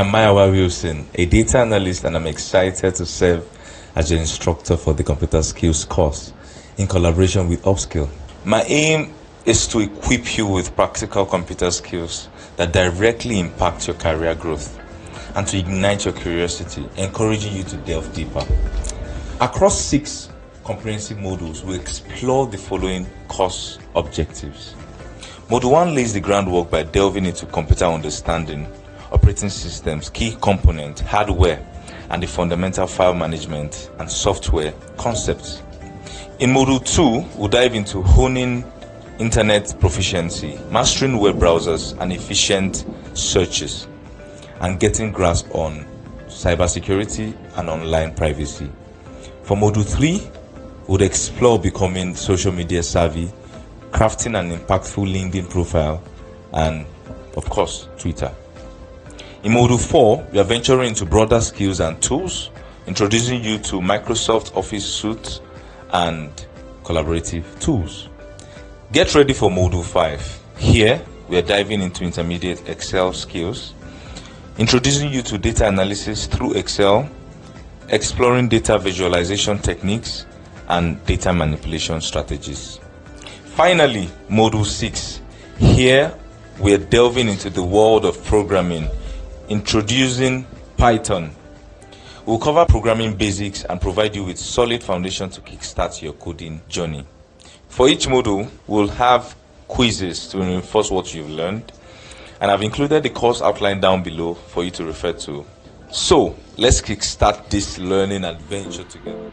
am Mayawa Wilson, a data analyst, and I'm excited to serve as your instructor for the computer skills course in collaboration with Upskill. My aim is to equip you with practical computer skills that directly impact your career growth and to ignite your curiosity, encouraging you to delve deeper. Across 6 comprehensive modules, we explore the following course objectives. Module 1 lays the groundwork by delving into computer understanding, operating systems, key components, hardware, and the fundamental file management and software concepts. In Module 2, we'll dive into honing internet proficiency, mastering web browsers and efficient searches, and getting grasp on cybersecurity and online privacy. For Module 3, we'll explore becoming social media savvy, crafting an impactful LinkedIn profile, and of course, Twitter. In Module 4, we are venturing into broader skills and tools, introducing you to Microsoft Office Suite and collaborative tools. Get ready for Module 5. Here, we are diving into intermediate Excel skills, introducing you to data analysis through Excel, exploring data visualization techniques, and data manipulation strategies. Finally, Module 6. Here, we are delving into the world of programming, introducing Python. We'll cover programming basics and provide you with solid foundation to kickstart your coding journey. For each module, we'll have quizzes to reinforce what you've learned, and I've included the course outline down below for you to refer to. So, let's kickstart this learning adventure together.